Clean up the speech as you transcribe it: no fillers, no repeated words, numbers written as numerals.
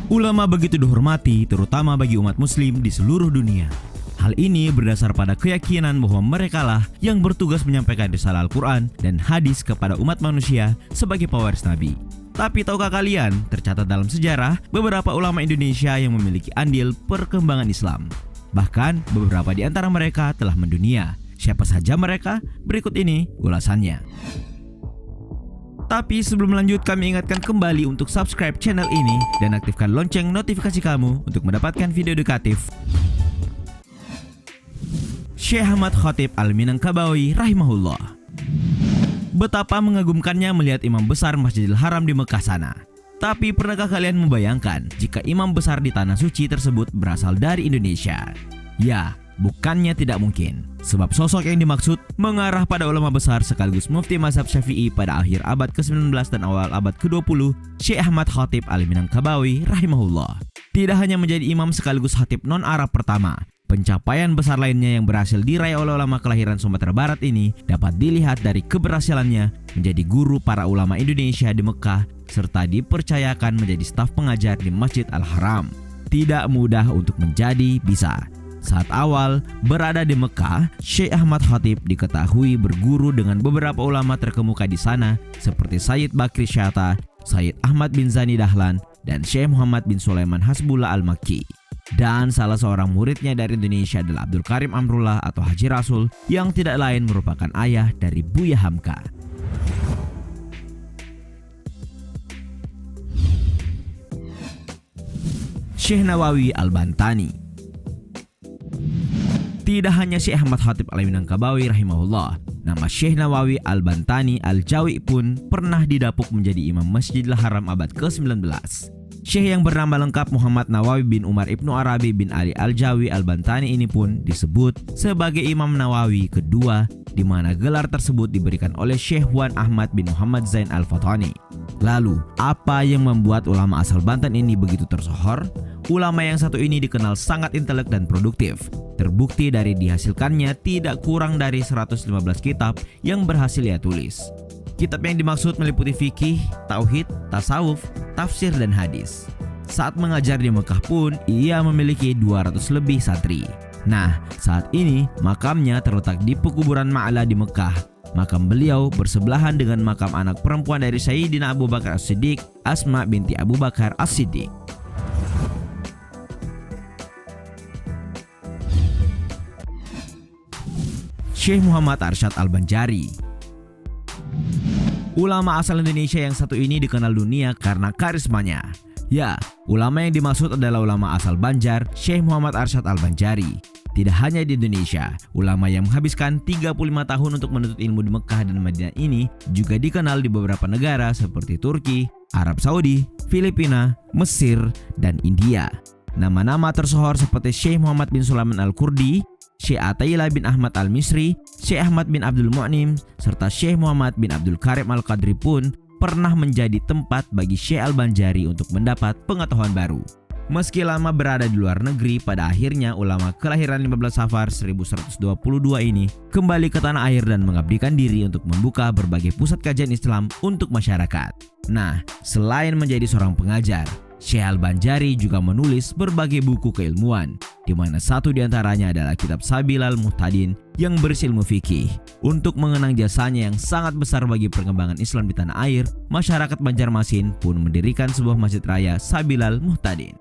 Ulama begitu dihormati, terutama bagi umat muslim di seluruh dunia. Hal ini berdasar pada keyakinan bahwa merekalah yang bertugas menyampaikan risalah Al-Quran dan hadis kepada umat manusia sebagai pewaris Nabi. Tapi tahukah kalian, tercatat dalam sejarah beberapa ulama Indonesia yang memiliki andil perkembangan Islam. Bahkan beberapa di antara mereka telah mendunia. Siapa saja mereka? Berikut ini ulasannya. Tapi sebelum lanjut, kami ingatkan kembali untuk subscribe channel ini dan aktifkan lonceng notifikasi kamu untuk mendapatkan video edukatif. Syekh Ahmad Khatib Al-Minangkabawi rahimahullah. Betapa mengagumkannya melihat imam besar Masjidil Haram di Mekah sana. Tapi pernahkah kalian membayangkan jika imam besar di tanah suci tersebut berasal dari Indonesia? Ya, bukannya tidak mungkin. Sebab sosok yang dimaksud mengarah pada ulama besar sekaligus mufti mazhab Syafi'i pada akhir abad ke-19 dan awal abad ke-20, Syekh Ahmad Khatib Al-Minangkabawi rahimahullah. Tidak hanya menjadi imam sekaligus khatib non-Arab pertama, pencapaian besar lainnya yang berhasil diraih oleh ulama kelahiran Sumatera Barat ini dapat dilihat dari keberhasilannya menjadi guru para ulama Indonesia di Mekah serta dipercayakan menjadi staf pengajar di Masjid Al-Haram. Tidak mudah untuk menjadi bisa. Saat awal berada di Mekah, Syekh Ahmad Khatib diketahui berguru dengan beberapa ulama terkemuka di sana seperti Sayyid Bakri Syatta, Sayyid Ahmad bin Zani Dahlan, dan Syekh Muhammad bin Sulaiman Hasbullah Al-Makki. Dan salah seorang muridnya dari Indonesia adalah Abdul Karim Amrullah atau Haji Rasul yang tidak lain merupakan ayah dari Buya Hamka. Syekh Nawawi Al-Bantani. Tidak hanya Syekh Ahmad Khatib Al-Minangkabawi rahimahullah, nama Syekh Nawawi Al-Bantani Al-Jawi pun pernah didapuk menjadi imam Masjidil Haram abad ke-19. Syekh yang bernama lengkap Muhammad Nawawi bin Umar Ibnu Arabi bin Ali Al-Jawi Al-Bantani ini pun disebut sebagai Imam Nawawi kedua, di mana gelar tersebut diberikan oleh Syekh Wan Ahmad bin Muhammad Zain Al-Fatani. Lalu, apa yang membuat ulama asal Banten ini begitu tersohor? Ulama yang satu ini dikenal sangat intelek dan produktif. Terbukti dari dihasilkannya tidak kurang dari 115 kitab yang berhasil ia tulis. Kitab yang dimaksud meliputi fikih, tauhid, tasawuf, tafsir, dan hadis. Saat mengajar di Mekah pun, ia memiliki 200 lebih santri. Nah, saat ini makamnya terletak di pekuburan Ma'la di Mekah. Makam beliau bersebelahan dengan makam anak perempuan dari Sayyidina Abu Bakar As-Siddiq, Asma binti Abu Bakar As-Siddiq. Syekh Muhammad Arsyad Al-Banjari. Ulama asal Indonesia yang satu ini dikenal dunia karena karismanya. Ya, ulama yang dimaksud adalah ulama asal Banjar, Syekh Muhammad Arsyad Al-Banjari. Tidak hanya di Indonesia, ulama yang menghabiskan 35 tahun untuk menuntut ilmu di Mekah dan Madinah ini juga dikenal di beberapa negara seperti Turki, Arab Saudi, Filipina, Mesir, dan India. Nama-nama tersohor seperti Syekh Muhammad bin Sulaiman Al-Kurdi, Syekh Athaillah bin Ahmad Al-Misri, Syekh Ahmad bin Abdul Mu'nim, serta Syekh Muhammad bin Abdul Karim Al-Qadri pun pernah menjadi tempat bagi Syekh Al-Banjari untuk mendapat pengetahuan baru. Meski lama berada di luar negeri, pada akhirnya ulama kelahiran 15 Safar 1122 ini kembali ke tanah air dan mengabdikan diri untuk membuka berbagai pusat kajian Islam untuk masyarakat. Nah, selain menjadi seorang pengajar, Syekh Al-Banjari juga menulis berbagai buku keilmuan, di mana satu di antaranya adalah kitab Sabilal Muhtadin yang berisi ilmu fikih. Untuk mengenang jasanya yang sangat besar bagi perkembangan Islam di tanah air, masyarakat Banjarmasin pun mendirikan sebuah masjid raya Sabilal Muhtadin.